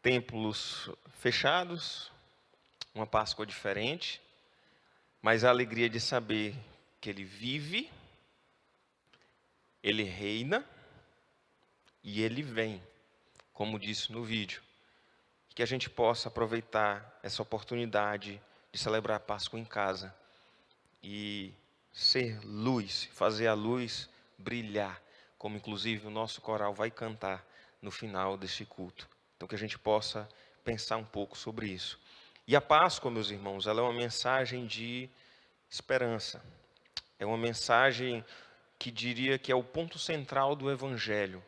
templos fechados, uma Páscoa diferente, mas a alegria de saber que Ele vive, Ele reina e Ele vem, como disse no vídeo. Que a gente possa aproveitar essa oportunidade de celebrar a Páscoa em casa e ser luz, fazer a luz brilhar, como inclusive o nosso coral vai cantar no final deste culto. Então que a gente possa pensar um pouco sobre isso. E a Páscoa, meus irmãos, ela é uma mensagem de esperança. É uma mensagem que diria que é o ponto central do Evangelho.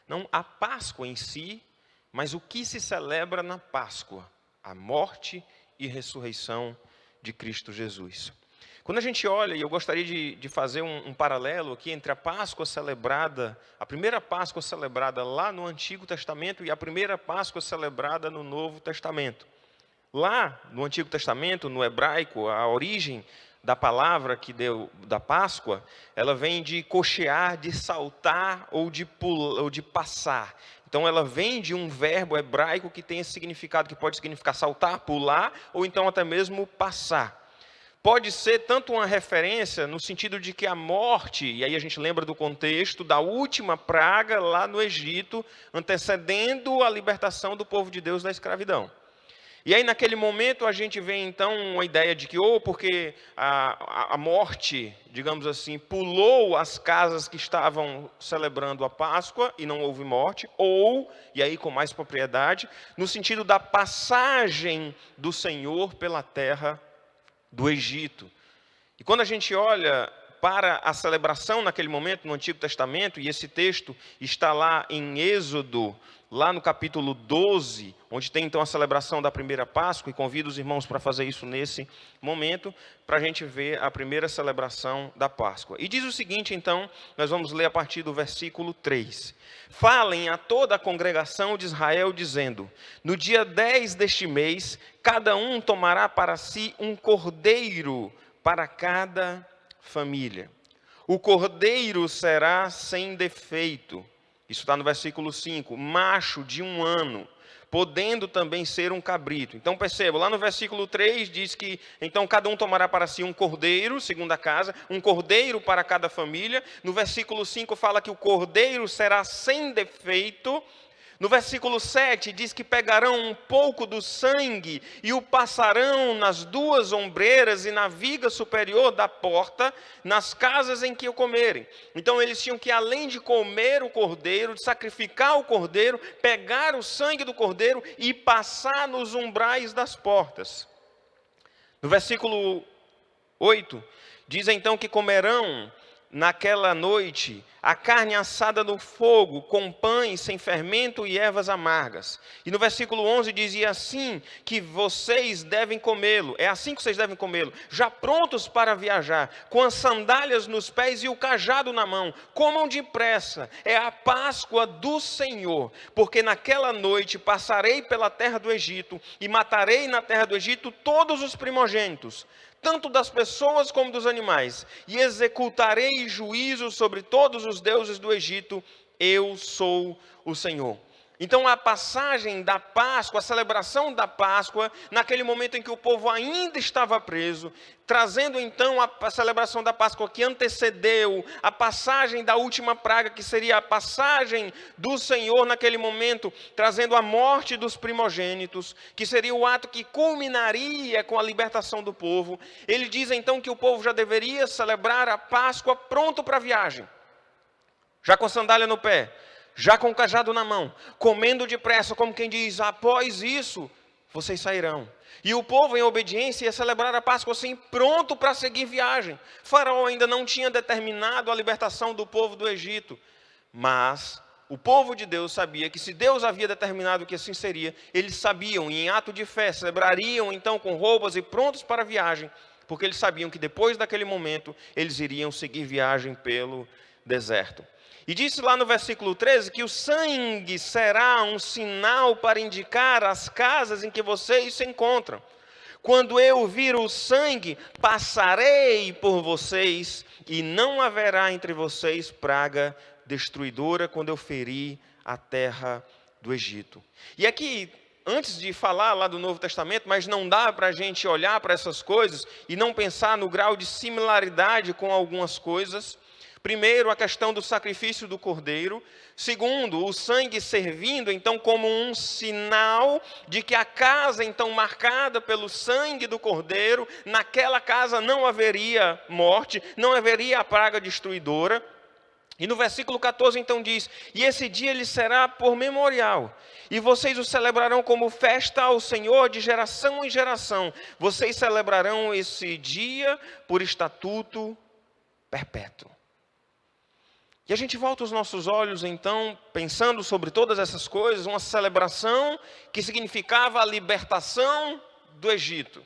Não a Páscoa em si, mas o que se celebra na Páscoa, a morte e ressurreição de Cristo Jesus. Quando a gente olha, e eu gostaria de fazer um paralelo aqui entre a Páscoa celebrada, a primeira Páscoa celebrada lá no Antigo Testamento e a primeira Páscoa celebrada no Novo Testamento. Lá no Antigo Testamento, no hebraico, a origem da palavra que deu da Páscoa, ela vem de cochear, de saltar ou de pular, ou de passar. Então ela vem de um verbo hebraico que tem esse significado, que pode significar saltar, pular, ou então até mesmo passar. Pode ser tanto uma referência no sentido de que a morte, e aí a gente lembra do contexto da última praga lá no Egito, antecedendo a libertação do povo de Deus da escravidão. E aí naquele momento a gente vê então uma ideia de que ou porque a morte, digamos assim, pulou as casas que estavam celebrando a Páscoa e não houve morte, ou, e aí com mais propriedade, no sentido da passagem do Senhor pela terra do Egito. E quando a gente olha para a celebração naquele momento no Antigo Testamento, e esse texto está lá em Êxodo, lá no capítulo 12, onde tem então a celebração da primeira Páscoa, e convido os irmãos para fazer isso nesse momento, para a gente ver a primeira celebração da Páscoa. E diz o seguinte então, nós vamos ler a partir do versículo 3. Falem a toda a congregação de Israel, dizendo: no dia 10 deste mês, cada um tomará para si um cordeiro para cada família. O cordeiro será sem defeito. Isso está no versículo 5. Macho de 1 ano, podendo também ser um cabrito. Então perceba, lá no versículo 3 diz que então cada um tomará para si um cordeiro, segundo a casa, um cordeiro para cada família. No versículo 5 fala que o cordeiro será sem defeito. No versículo 7 diz que pegarão um pouco do sangue e o passarão nas 2 ombreiras e na viga superior da porta, nas casas em que o comerem. Então eles tinham que, além de comer o cordeiro, de sacrificar o cordeiro, pegar o sangue do cordeiro e passar nos umbrais das portas. No versículo 8 diz então que comerão naquela noite a carne assada no fogo, com pães sem fermento e ervas amargas. E no versículo 11 dizia assim, que vocês devem comê-lo, é assim que vocês devem comê-lo, já prontos para viajar, com as sandálias nos pés e o cajado na mão, comam depressa, é a Páscoa do Senhor, porque naquela noite passarei pela terra do Egito, e matarei na terra do Egito todos os primogênitos, tanto das pessoas como dos animais, e executarei juízo sobre todos os deuses do Egito, eu sou o Senhor. Então a passagem da Páscoa, a celebração da Páscoa, naquele momento em que o povo ainda estava preso, trazendo então a celebração da Páscoa que antecedeu a passagem da última praga, que seria a passagem do Senhor naquele momento, trazendo a morte dos primogênitos, que seria o ato que culminaria com a libertação do povo. Ele diz então que o povo já deveria celebrar a Páscoa pronto para a viagem, já com sandália no pé, já com o cajado na mão, comendo depressa, como quem diz, após isso, vocês sairão. E o povo, em obediência, ia celebrar a Páscoa assim, pronto para seguir viagem. Faraó ainda não tinha determinado a libertação do povo do Egito, mas o povo de Deus sabia que se Deus havia determinado que assim seria, eles sabiam, e em ato de fé, celebrariam então com roupas e prontos para a viagem, porque eles sabiam que depois daquele momento, eles iriam seguir viagem pelo deserto. E disse lá no versículo 13 que o sangue será um sinal para indicar as casas em que vocês se encontram. Quando eu vir o sangue, passarei por vocês e não haverá entre vocês praga destruidora quando eu ferir a terra do Egito. E aqui antes de falar lá do Novo Testamento, mas não dá para a gente olhar para essas coisas e não pensar no grau de similaridade com algumas coisas. Primeiro, a questão do sacrifício do cordeiro. Segundo, o sangue servindo, então, como um sinal de que a casa, então, marcada pelo sangue do cordeiro, naquela casa não haveria morte, não haveria a praga destruidora. E no versículo 14, então, diz: e esse dia ele será por memorial, e vocês o celebrarão como festa ao Senhor de geração em geração. Vocês celebrarão esse dia por estatuto perpétuo. E a gente volta os nossos olhos, então, pensando sobre todas essas coisas, uma celebração que significava a libertação do Egito.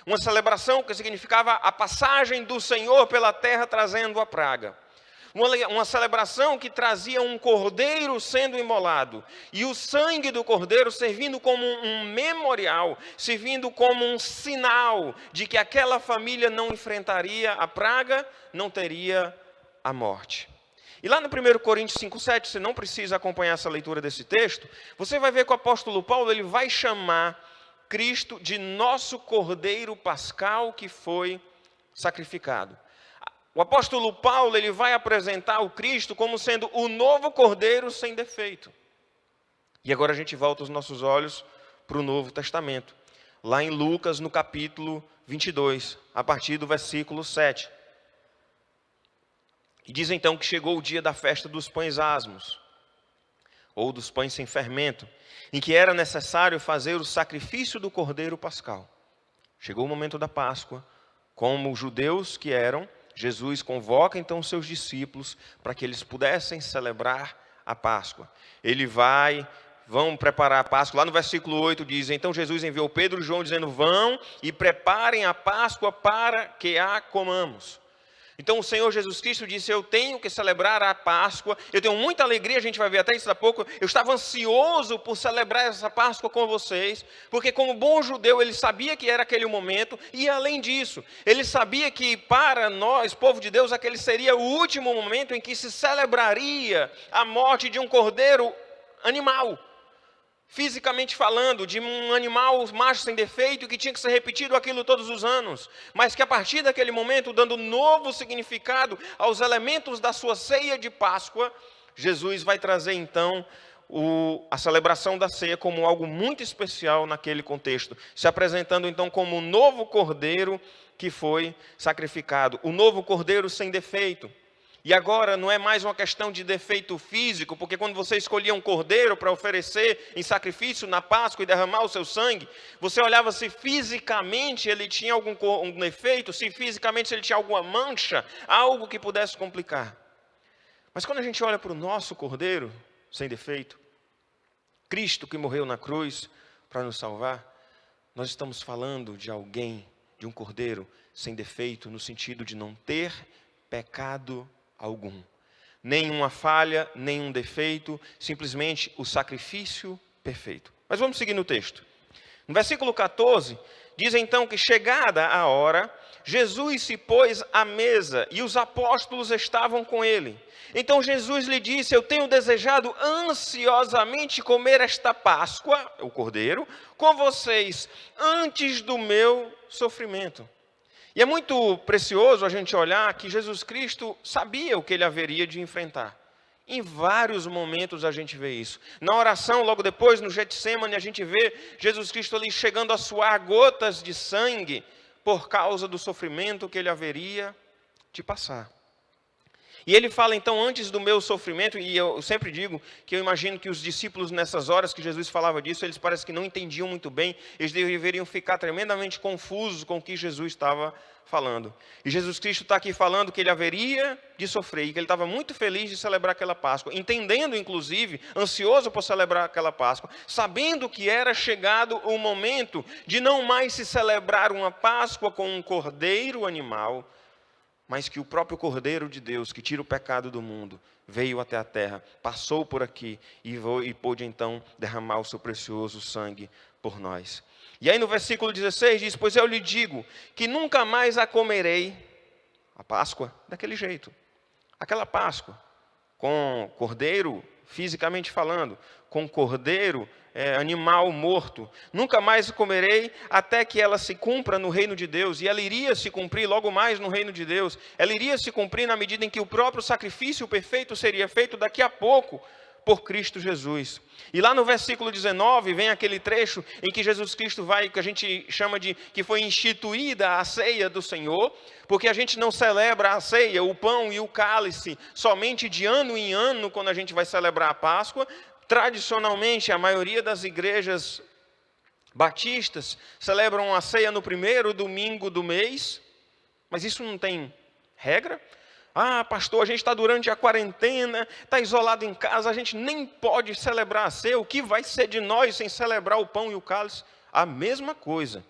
Uma celebração que significava a passagem do Senhor pela terra trazendo a praga. Uma celebração que trazia um cordeiro sendo imolado. E o sangue do cordeiro servindo como um memorial, servindo como um sinal de que aquela família não enfrentaria a praga, não teria a morte. E lá no 1 Coríntios 5,7, você não precisa acompanhar essa leitura desse texto, você vai ver que o apóstolo Paulo ele vai chamar Cristo de nosso cordeiro pascal que foi sacrificado. O apóstolo Paulo ele vai apresentar o Cristo como sendo o novo cordeiro sem defeito. E agora a gente volta os nossos olhos para o Novo Testamento. Lá em Lucas, no capítulo 22, a partir do versículo 7. E diz então que chegou o dia da festa dos pães asmos, ou dos pães sem fermento, em que era necessário fazer o sacrifício do cordeiro pascal. Chegou o momento da Páscoa, como os judeus que eram, Jesus convoca então os seus discípulos para que eles pudessem celebrar a Páscoa. Vão preparar a Páscoa. Lá no versículo 8 diz: então Jesus enviou Pedro e João dizendo: vão e preparem a Páscoa para que a comamos. Então o Senhor Jesus Cristo disse: eu tenho que celebrar a Páscoa, eu tenho muita alegria, a gente vai ver até isso daqui a pouco, eu estava ansioso por celebrar essa Páscoa com vocês, porque como bom judeu ele sabia que era aquele momento, e além disso, ele sabia que para nós, povo de Deus, aquele seria o último momento em que se celebraria a morte de um cordeiro animal. Fisicamente falando, de um animal macho sem defeito, que tinha que ser repetido aquilo todos os anos, mas que a partir daquele momento, dando novo significado aos elementos da sua ceia de Páscoa, Jesus vai trazer então a celebração da ceia como algo muito especial naquele contexto, se apresentando então como o novo cordeiro que foi sacrificado, o novo cordeiro sem defeito. E agora não é mais uma questão de defeito físico, porque quando você escolhia um cordeiro para oferecer em sacrifício na Páscoa e derramar o seu sangue, você olhava se fisicamente ele tinha algum defeito, se fisicamente ele tinha alguma mancha, algo que pudesse complicar. Mas quando a gente olha para o nosso cordeiro sem defeito, Cristo que morreu na cruz para nos salvar, nós estamos falando de alguém, de um cordeiro sem defeito, no sentido de não ter pecado algum, nenhuma falha, nenhum defeito, simplesmente o sacrifício perfeito. Mas vamos seguir no texto. No versículo 14, diz então que chegada a hora, Jesus se pôs à mesa e os apóstolos estavam com ele. Então Jesus lhe disse: eu tenho desejado ansiosamente comer esta Páscoa, o cordeiro, com vocês, antes do meu sofrimento. E é muito precioso a gente olhar que Jesus Cristo sabia o que ele haveria de enfrentar. Em vários momentos a gente vê isso. Na oração, logo depois, no Getsemane, a gente vê Jesus Cristo ali chegando a suar gotas de sangue por causa do sofrimento que ele haveria de passar. E ele fala então, antes do meu sofrimento, e eu sempre digo que eu imagino que os discípulos nessas horas que Jesus falava disso, eles parecem que não entendiam muito bem, eles deveriam ficar tremendamente confusos com o que Jesus estava falando. E Jesus Cristo está aqui falando que ele haveria de sofrer, e que ele estava muito feliz de celebrar aquela Páscoa, entendendo inclusive, ansioso por celebrar aquela Páscoa, sabendo que era chegado o momento de não mais se celebrar uma Páscoa com um cordeiro animal, mas que o próprio Cordeiro de Deus, que tira o pecado do mundo, veio até a terra, passou por aqui e pôde então derramar o seu precioso sangue por nós. E aí no versículo 16 diz: pois eu lhe digo que nunca mais a comerei, a Páscoa, daquele jeito. Aquela Páscoa, com cordeiro fisicamente falando, com cordeiro, animal morto. Nunca mais comerei até que ela se cumpra no reino de Deus. E ela iria se cumprir logo mais no reino de Deus. Ela iria se cumprir na medida em que o próprio sacrifício perfeito seria feito daqui a pouco por Cristo Jesus. E lá no versículo 19 vem aquele trecho em que Jesus Cristo vai, que a gente chama de que foi instituída a ceia do Senhor, porque a gente não celebra a ceia, o pão e o cálice, somente de ano em ano, quando a gente vai celebrar a Páscoa. Tradicionalmente, a maioria das igrejas batistas celebram a ceia no primeiro domingo do mês, mas isso não tem regra. Ah, pastor, a gente está durante a quarentena, está isolado em casa, a gente nem pode celebrar a ceia. O que vai ser de nós sem celebrar o pão e o cálice? A mesma coisa,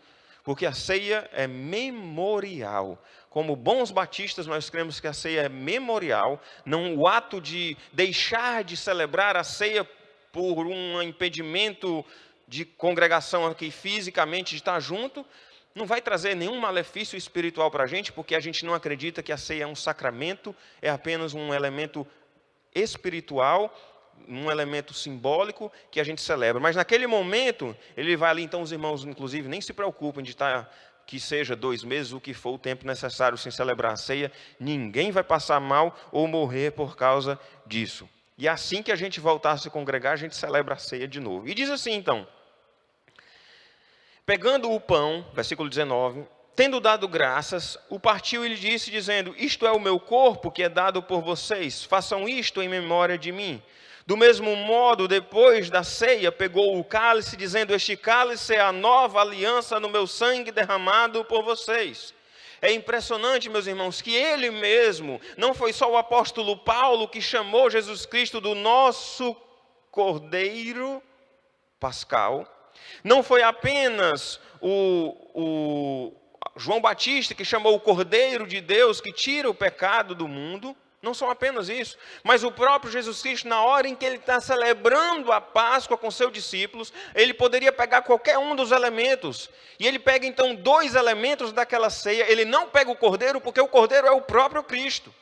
porque a ceia é memorial. Como bons batistas, nós cremos que a ceia é memorial, não o ato de deixar de celebrar a ceia por um impedimento de congregação aqui fisicamente, de estar junto, não vai trazer nenhum malefício espiritual para a gente, porque a gente não acredita que a ceia é um sacramento, é apenas um elemento espiritual, um elemento simbólico que a gente celebra. Mas naquele momento, ele vai ali, então os irmãos, inclusive, nem se preocupem de estar, que seja 2 meses, o que for o tempo necessário sem celebrar a ceia, ninguém vai passar mal ou morrer por causa disso. E assim que a gente voltar a se congregar, a gente celebra a ceia de novo. E diz assim, então: pegando o pão, versículo 19, tendo dado graças, o partiu e lhe disse, dizendo: isto é o meu corpo que é dado por vocês, façam isto em memória de mim. Do mesmo modo, depois da ceia, pegou o cálice, dizendo: este cálice é a nova aliança no meu sangue derramado por vocês. É impressionante, meus irmãos, que ele mesmo, não foi só o apóstolo Paulo que chamou Jesus Cristo do nosso Cordeiro Pascal, não foi apenas o João Batista que chamou o Cordeiro de Deus que tira o pecado do mundo, não são apenas isso, mas o próprio Jesus Cristo, na hora em que ele está celebrando a Páscoa com seus discípulos, ele poderia pegar qualquer um dos elementos, e ele pega então 2 elementos daquela ceia. Ele não pega o cordeiro, porque o cordeiro é o próprio Cristo,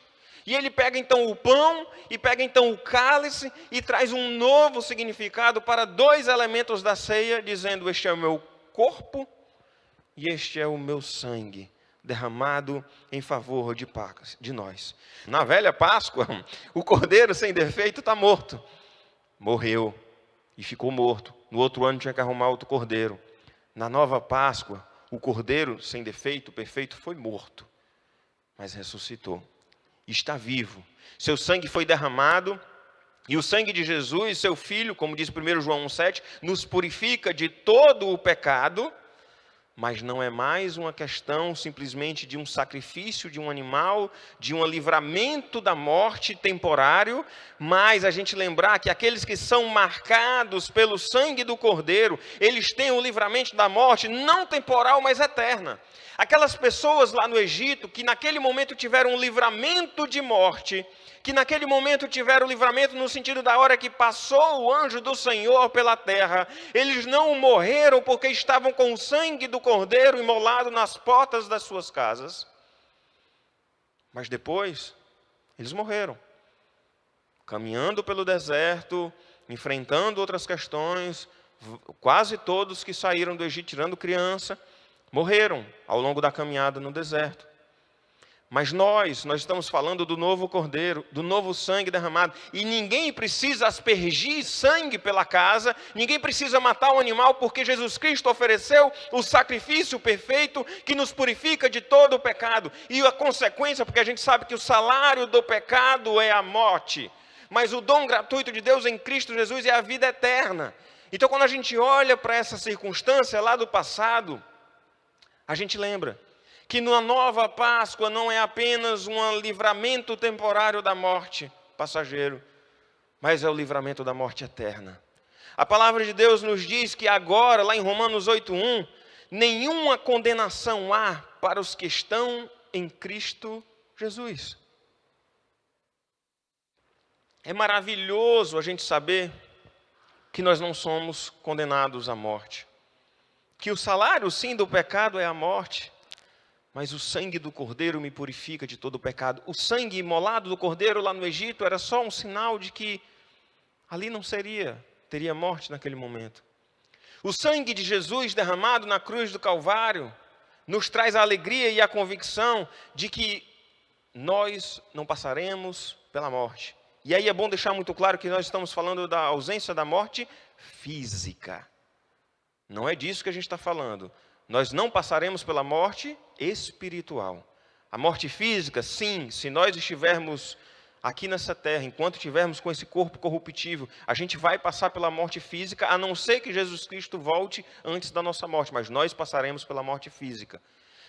e ele pega então o pão, e pega então o cálice, e traz um novo significado para 2 elementos da ceia, dizendo: este é o meu corpo, e este é o meu sangue, derramado em favor de nós. Na velha Páscoa, o cordeiro sem defeito está morto. Morreu e ficou morto. No outro ano tinha que arrumar outro cordeiro. Na nova Páscoa, o cordeiro sem defeito, perfeito, foi morto, mas ressuscitou. Está vivo. Seu sangue foi derramado, e o sangue de Jesus, seu Filho, como diz 1 João 1,7, nos purifica de todo o pecado. Mas não é mais uma questão simplesmente de um sacrifício de um animal, de um livramento da morte temporário, mas a gente lembrar que aqueles que são marcados pelo sangue do Cordeiro, eles têm o livramento da morte não temporal, mas eterna. Aquelas pessoas lá no Egito que naquele momento tiveram um livramento de morte, que naquele momento tiveram livramento no sentido da hora que passou o anjo do Senhor pela terra, eles não morreram porque estavam com o sangue do Cordeiro imolado nas portas das suas casas, mas depois eles morreram, caminhando pelo deserto, enfrentando outras questões. Quase todos que saíram do Egito, tirando criança, morreram ao longo da caminhada no deserto. Mas nós estamos falando do novo Cordeiro, do novo sangue derramado. E ninguém precisa aspergir sangue pela casa, ninguém precisa matar um animal, porque Jesus Cristo ofereceu o sacrifício perfeito que nos purifica de todo o pecado. E a consequência, porque a gente sabe que o salário do pecado é a morte, mas o dom gratuito de Deus em Cristo Jesus é a vida eterna. Então, quando a gente olha para essa circunstância lá do passado, a gente lembra que na nova Páscoa não é apenas um livramento temporário da morte, passageiro, mas é o livramento da morte eterna. A palavra de Deus nos diz que agora, lá em Romanos 8:1, nenhuma condenação há para os que estão em Cristo Jesus. É maravilhoso a gente saber que nós não somos condenados à morte, que o salário sim do pecado é a morte, mas o sangue do Cordeiro me purifica de todo o pecado. O sangue imolado do Cordeiro lá no Egito era só um sinal de que Ali não teria morte naquele momento. O sangue de Jesus derramado na cruz do Calvário nos traz a alegria e a convicção de que nós não passaremos pela morte. E aí é bom deixar muito claro que nós estamos falando da ausência da morte física. Não é disso que a gente está falando. Nós não passaremos pela morte espiritual. A morte física, sim, se nós estivermos aqui nessa terra, enquanto estivermos com esse corpo corruptível, a gente vai passar pela morte física, a não ser que Jesus Cristo volte antes da nossa morte, mas nós passaremos pela morte física.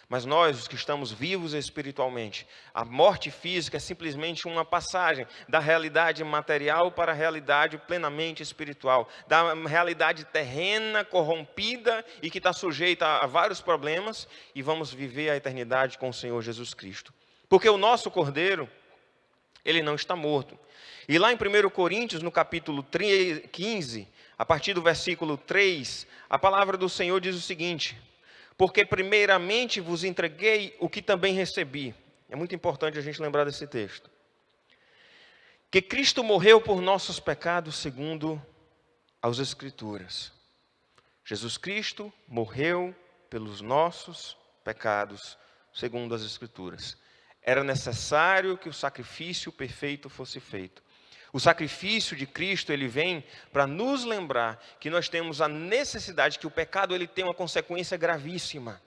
Mas nós, os que estamos vivos espiritualmente, a morte física é simplesmente uma passagem da realidade material para a realidade plenamente espiritual, da realidade terrena, corrompida e que está sujeita a vários problemas, e vamos viver a eternidade com o Senhor Jesus Cristo. Porque o nosso Cordeiro, ele não está morto. E lá em 1 Coríntios, no capítulo 15, a partir do versículo 3, a palavra do Senhor diz o seguinte: porque primeiramente vos entreguei o que também recebi. É muito importante a gente lembrar desse texto. Que Cristo morreu por nossos pecados segundo as Escrituras. Jesus Cristo morreu pelos nossos pecados segundo as Escrituras. Era necessário que o sacrifício perfeito fosse feito. O sacrifício de Cristo, ele vem para nos lembrar que nós temos a necessidade, que o pecado ele tem uma consequência gravíssima,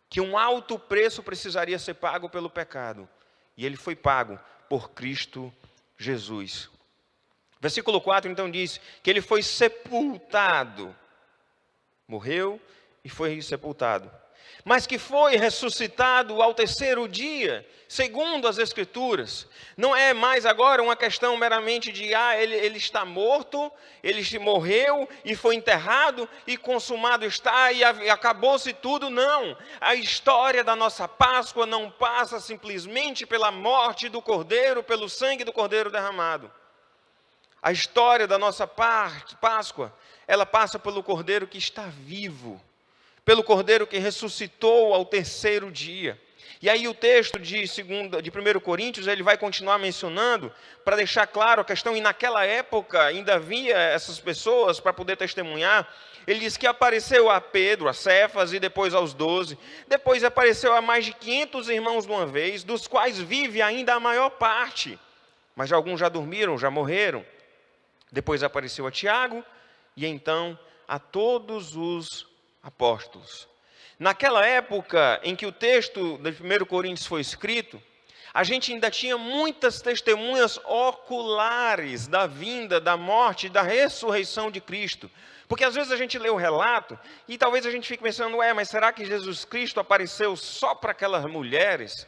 que um alto preço precisaria ser pago pelo pecado, e ele foi pago por Cristo Jesus. Versículo 4 então diz que ele foi sepultado, morreu e foi sepultado, mas que foi ressuscitado ao terceiro dia, segundo as Escrituras. Não é mais agora uma questão meramente de, ele está morto, ele morreu e foi enterrado e consumado está e acabou-se tudo. Não, a história da nossa Páscoa não passa simplesmente pela morte do Cordeiro, pelo sangue do Cordeiro derramado. A história da nossa Páscoa, ela passa pelo Cordeiro que está vivo, pelo Cordeiro que ressuscitou ao terceiro dia. E aí o texto de 1 Coríntios, ele vai continuar mencionando, para deixar claro a questão, e naquela época ainda havia essas pessoas para poder testemunhar. Ele diz que apareceu a Pedro, a Cefas, e depois aos 12, depois apareceu a mais de 500 irmãos de uma vez, dos quais vive ainda a maior parte, mas alguns já dormiram, já morreram. Depois apareceu a Tiago, e então a todos os apóstolos. Naquela época em que o texto de 1 Coríntios foi escrito, a gente ainda tinha muitas testemunhas oculares da vinda, da morte e da ressurreição de Cristo. Porque às vezes a gente lê o relato e talvez a gente fique pensando, mas será que Jesus Cristo apareceu só para aquelas mulheres?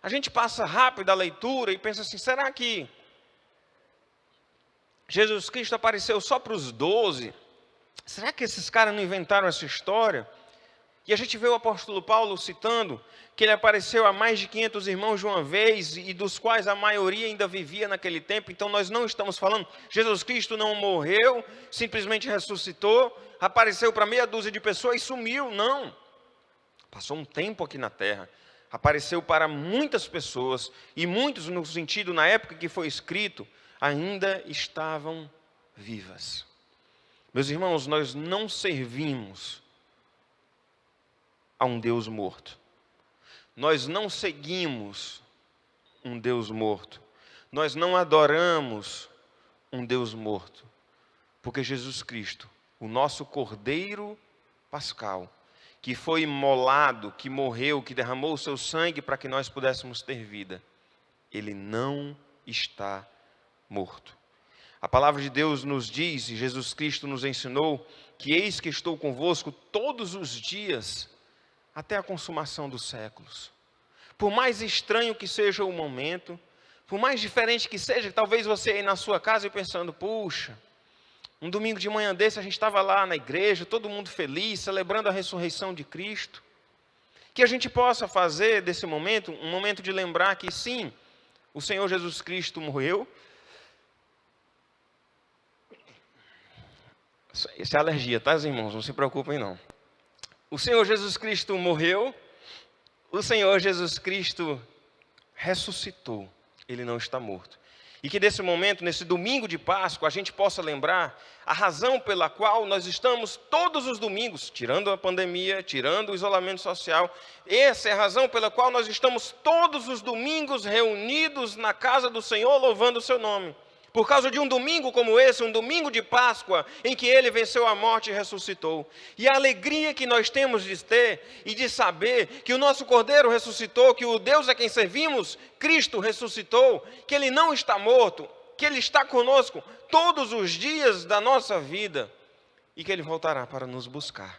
A gente passa rápido a leitura e pensa assim, será que Jesus Cristo apareceu só para os 12? Será que esses caras não inventaram essa história? E a gente vê o apóstolo Paulo citando que ele apareceu a mais de 500 irmãos de uma vez, e dos quais a maioria ainda vivia naquele tempo. Então nós não estamos falando, Jesus Cristo não morreu, simplesmente ressuscitou, apareceu para meia dúzia de pessoas e sumiu. Não. Passou um tempo aqui na terra, apareceu para muitas pessoas, e muitos, no sentido, na época que foi escrito, ainda estavam vivas. Meus irmãos, nós não servimos a um Deus morto. Nós não seguimos um Deus morto. Nós não adoramos um Deus morto. Porque Jesus Cristo, o nosso Cordeiro Pascal, que foi imolado, que morreu, que derramou o seu sangue para que nós pudéssemos ter vida, ele não está morto. A palavra de Deus nos diz, e Jesus Cristo nos ensinou, que eis que estou convosco todos os dias, até a consumação dos séculos. Por mais estranho que seja o momento, por mais diferente que seja, talvez você aí na sua casa e pensando, puxa, um domingo de manhã desse a gente estava lá na igreja, todo mundo feliz, celebrando a ressurreição de Cristo. Que a gente possa fazer desse momento, um momento de lembrar que sim, o Senhor Jesus Cristo morreu. Isso é alergia, tá, irmãos? Não se preocupem não. O Senhor Jesus Cristo morreu, o Senhor Jesus Cristo ressuscitou, ele não está morto. E que nesse momento, nesse domingo de Páscoa, a gente possa lembrar a razão pela qual nós estamos todos os domingos, tirando a pandemia, tirando o isolamento social, essa é a razão pela qual nós estamos todos os domingos reunidos na casa do Senhor, louvando o seu nome. Por causa de um domingo como esse, um domingo de Páscoa, em que Ele venceu a morte e ressuscitou. E a alegria que nós temos de ter e de saber que o nosso Cordeiro ressuscitou, que o Deus a quem servimos, Cristo ressuscitou, que Ele não está morto, que Ele está conosco todos os dias da nossa vida e que Ele voltará para nos buscar.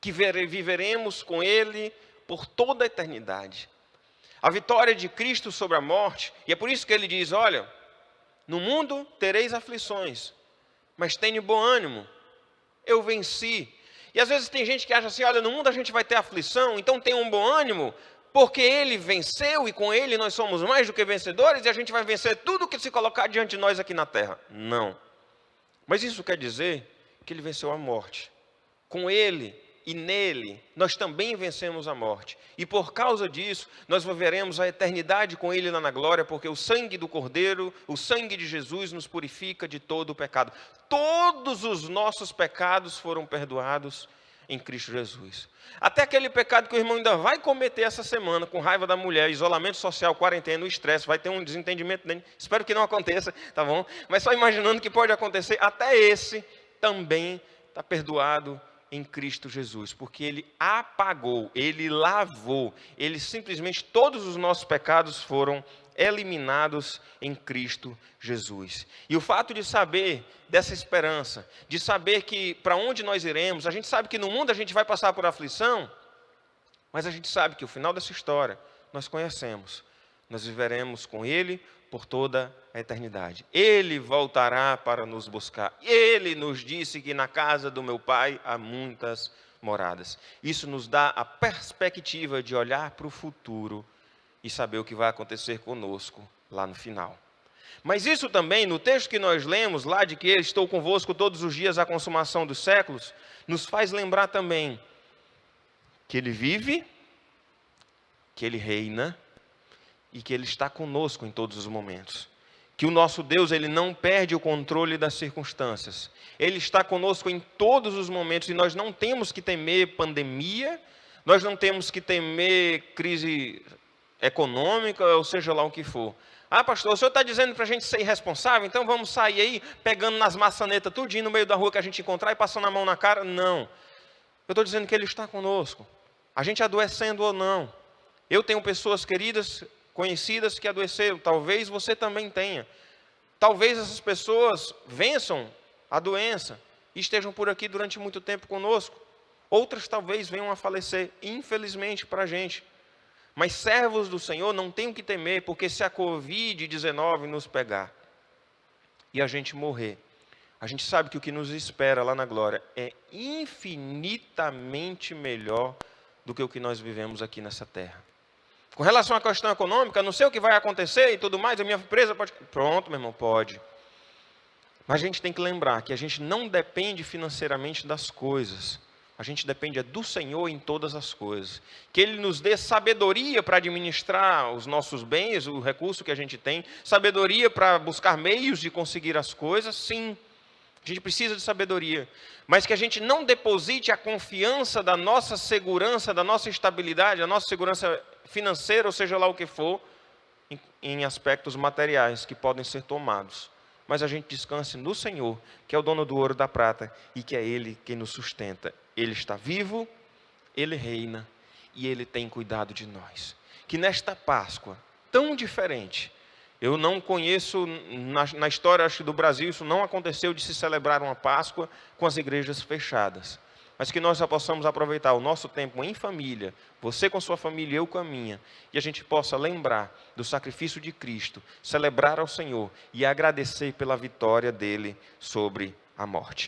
Que viveremos com Ele por toda a eternidade. A vitória de Cristo sobre a morte, e é por isso que Ele diz, olha, no mundo tereis aflições, mas tenha bom ânimo, eu venci. E às vezes tem gente que acha assim, olha, no mundo a gente vai ter aflição, então tenha um bom ânimo, porque Ele venceu e com Ele nós somos mais do que vencedores e a gente vai vencer tudo que se colocar diante de nós aqui na terra. Não. Mas isso quer dizer que Ele venceu a morte. Com Ele e nele, nós também vencemos a morte. E por causa disso, nós viveremos a eternidade com Ele lá na glória, porque o sangue do Cordeiro, o sangue de Jesus nos purifica de todo o pecado. Todos os nossos pecados foram perdoados em Cristo Jesus. Até aquele pecado que o irmão ainda vai cometer essa semana, com raiva da mulher, isolamento social, quarentena, o estresse, vai ter um desentendimento dele. Espero que não aconteça, tá bom? Mas só imaginando que pode acontecer, até esse também está perdoado em Cristo Jesus, porque Ele apagou, Ele lavou, Ele simplesmente, todos os nossos pecados foram eliminados em Cristo Jesus. E o fato de saber dessa esperança, de saber que para onde nós iremos, a gente sabe que no mundo a gente vai passar por aflição, mas a gente sabe que o final dessa história nós conhecemos, nós viveremos com Ele por toda a eternidade. Ele voltará para nos buscar. Ele nos disse que na casa do meu Pai há muitas moradas. Isso nos dá a perspectiva de olhar para o futuro e saber o que vai acontecer conosco lá no final. Mas isso também, no texto que nós lemos lá, de que eu estou convosco todos os dias à consumação dos séculos, nos faz lembrar também que Ele vive, que Ele reina, e que Ele está conosco em todos os momentos. Que o nosso Deus, Ele não perde o controle das circunstâncias. Ele está conosco em todos os momentos e nós não temos que temer pandemia, nós não temos que temer crise econômica, ou seja lá o que for. Ah, pastor, o senhor está dizendo para a gente ser irresponsável, então vamos sair aí pegando nas maçanetas tudinho no meio da rua que a gente encontrar e passando a mão na cara? Não. Eu estou dizendo que Ele está conosco. A gente adoecendo ou não. Eu tenho pessoas queridas, conhecidas que adoeceram, talvez você também tenha. Talvez essas pessoas vençam a doença e estejam por aqui durante muito tempo conosco. Outras talvez venham a falecer, infelizmente para a gente. Mas servos do Senhor não tem o que temer, porque se a Covid-19 nos pegar e a gente morrer, a gente sabe que o que nos espera lá na glória é infinitamente melhor do que o que nós vivemos aqui nessa terra. Com relação à questão econômica, não sei o que vai acontecer e tudo mais, a minha empresa pode... Pronto, meu irmão, pode. Mas a gente tem que lembrar que a gente não depende financeiramente das coisas. A gente depende do Senhor em todas as coisas. Que Ele nos dê sabedoria para administrar os nossos bens, o recurso que a gente tem. Sabedoria para buscar meios de conseguir as coisas, sim. A gente precisa de sabedoria. Mas que a gente não deposite a confiança da nossa segurança, da nossa estabilidade, da nossa segurança financeira, ou seja lá o que for, em aspectos materiais que podem ser tomados. Mas a gente descanse no Senhor, que é o dono do ouro e da prata, e que é Ele quem nos sustenta. Ele está vivo, Ele reina, e Ele tem cuidado de nós. Que nesta Páscoa, tão diferente, eu não conheço, na história acho, do Brasil, isso não aconteceu de se celebrar uma Páscoa com as igrejas fechadas. Mas que nós já possamos aproveitar o nosso tempo em família, você com sua família, eu com a minha, e a gente possa lembrar do sacrifício de Cristo, celebrar ao Senhor e agradecer pela vitória dele sobre a morte.